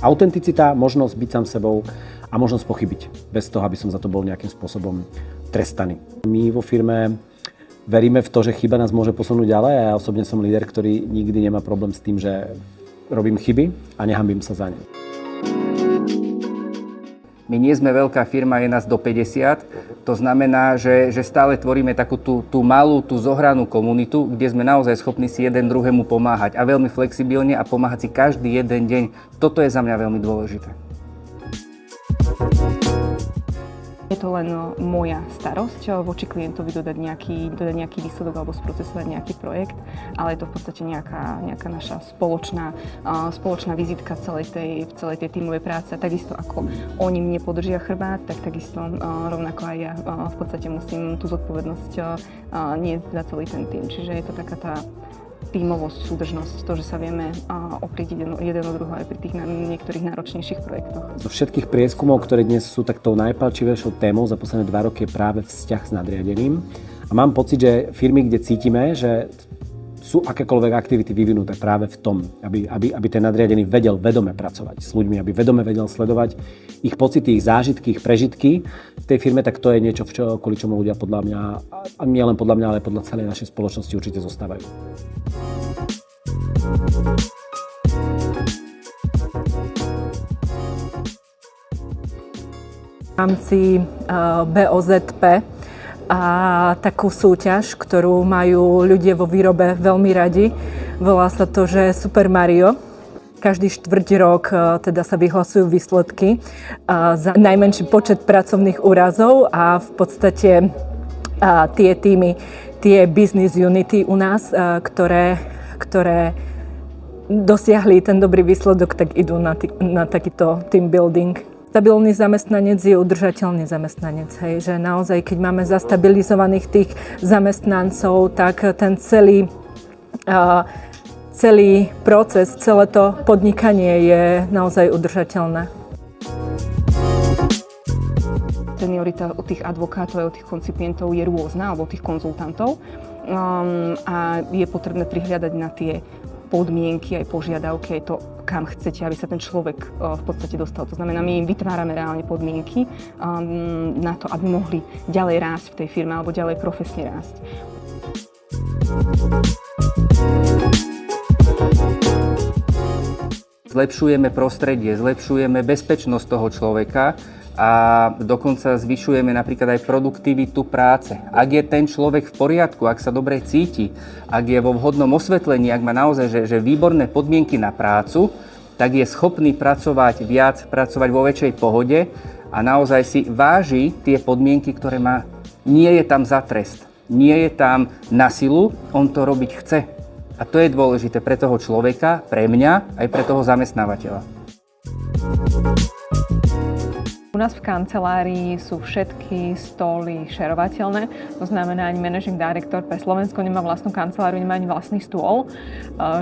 autenticita, možnosť byť sám sebou a možnosť pochybiť, bez toho, aby som za to bol nejakým spôsobom trestaný. My vo firme veríme v to, že chyba nás môže posunúť ďalej a ja osobne som líder, ktorý nikdy nemá problém s tým, že robím chyby a nehanbím sa za ne. My nie sme veľká firma, je nás do 50. To znamená, že stále tvoríme takú tú malú, tú zohranú komunitu, kde sme naozaj schopní si jeden druhému pomáhať a veľmi flexibilne a pomáhať si každý jeden deň. Toto je za mňa veľmi dôležité. Je to len moja starosť voči klientovi dodať nejaký výsledok alebo sprocesovať nejaký projekt, ale je to v podstate nejaká naša spoločná vizitka celej tej tímovej práce. Takisto ako oni mne podržia chrbát, tak takisto rovnako aj ja v podstate musím tú zodpovednosť niesť za celý ten tím. Čiže je to taká tá tímovosť, súdržnosť, to, že sa vieme oprieť jeden od druhého aj pri tých niektorých náročnejších projektoch. Zo všetkých prieskumov, ktoré dnes sú taktou najpálčivejšou témou za posledné 2 roky, je práve vzťah s nadriadeným. A mám pocit, že firmy, kde cítime, že sú akékoľvek aktivity vyvinuté práve v tom, aby ten nadriadený vedel vedome pracovať s ľuďmi, aby vedome vedel sledovať ich pocity, ich zážitky, ich prežitky v tej firme, tak to je niečo, kvôli čomu ľudia podľa mňa, a nie len podľa mňa, ale podľa celej našej spoločnosti určite zostávajú. V rámci BOZP a takú súťaž, ktorú majú ľudia vo výrobe veľmi radi. Volá sa to, že Super Mario. Každý štvrť rok teda sa vyhlasujú výsledky za najmenší počet pracovných úrazov a v podstate tie týmy, tie business unity u nás, ktoré dosiahli ten dobrý výsledok, tak idú na takýto team building. Stabilný zamestnanec je udržateľný zamestnanec. Hej, že naozaj, keď máme zastabilizovaných tých zamestnancov, tak ten celý proces, celé to podnikanie je naozaj udržateľné. Seniorita u tých advokátov a u tých koncipientov je rôzna, alebo u tých konzultantov. A je potrebné prihliadať na tie podmienky, aj požiadavky, aj to, kam chcete, aby sa ten človek v podstate dostal. To znamená, my im vytvárame reálne podmienky na to, aby mohli ďalej rásť v tej firme alebo ďalej profesne rásť. Zlepšujeme prostredie, zlepšujeme bezpečnosť toho človeka a dokonca zvyšujeme napríklad aj produktivitu práce. Ak je ten človek v poriadku, ak sa dobre cíti, ak je vo vhodnom osvetlení, ak má naozaj že výborné podmienky na prácu, tak je schopný pracovať viac, pracovať vo väčšej pohode a naozaj si váži tie podmienky, ktoré má. Nie je tam za trest, nie je tam na silu, on to robiť chce. A to je dôležité pre toho človeka, pre mňa, aj pre toho zamestnávateľa. U nás v kancelárii sú všetky stoly šerovateľné, to znamená, ani managing director pre Slovensko nemá vlastnú kanceláriu, nemá ani vlastný stôl,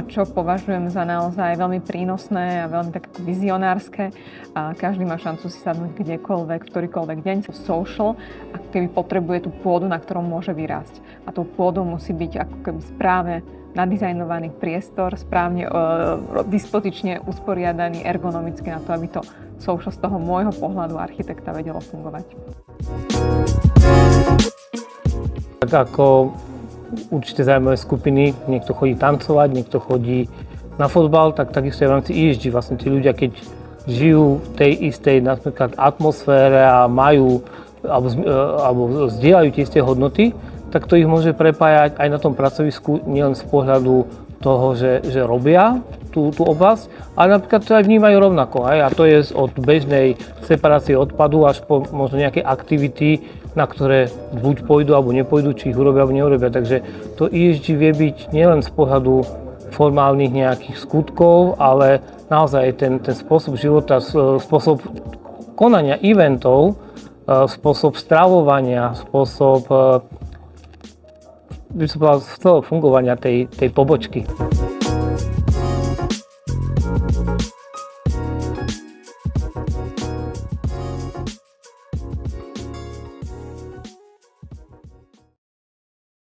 čo považujem za naozaj veľmi prínosné a veľmi tak vizionárske. Každý má šancu si sadnúť kdekoľvek, v ktorýkoľvek deň. Social, ako keby potrebuje tú pôdu, na ktorom môže vyrásť. A tou pôdou musí byť ako keby správne nadizajnovaný priestor, správne dispozične usporiadaný ergonomicky na to, aby to social z toho môjho pohľadu architekta vedelo fungovať. Tak ako určite zaujímavé skupiny, niekto chodí tancovať, niekto chodí na fotbal, tak takisto aj v rámci ESG vlastne tí ľudia, keď žijú v tej istej napríklad atmosfére a majú alebo zdieľajú tie isté hodnoty, tak to ich môže prepájať aj na tom pracovisku, nielen z pohľadu toho, že robia tú oblasť, ale napríklad to aj vnímajú rovnako. A to je od bežnej separácie odpadu až po možno nejaké aktivity, na ktoré buď pôjdu alebo nepôjdu, či ich urobia alebo neurobia. Takže to ESG vie byť nielen z pohľadu formálnych nejakých skutkov, ale naozaj ten spôsob života, spôsob konania eventov, spôsob stravovania, spôsob by som povedal, z celého fungovania tej pobočky.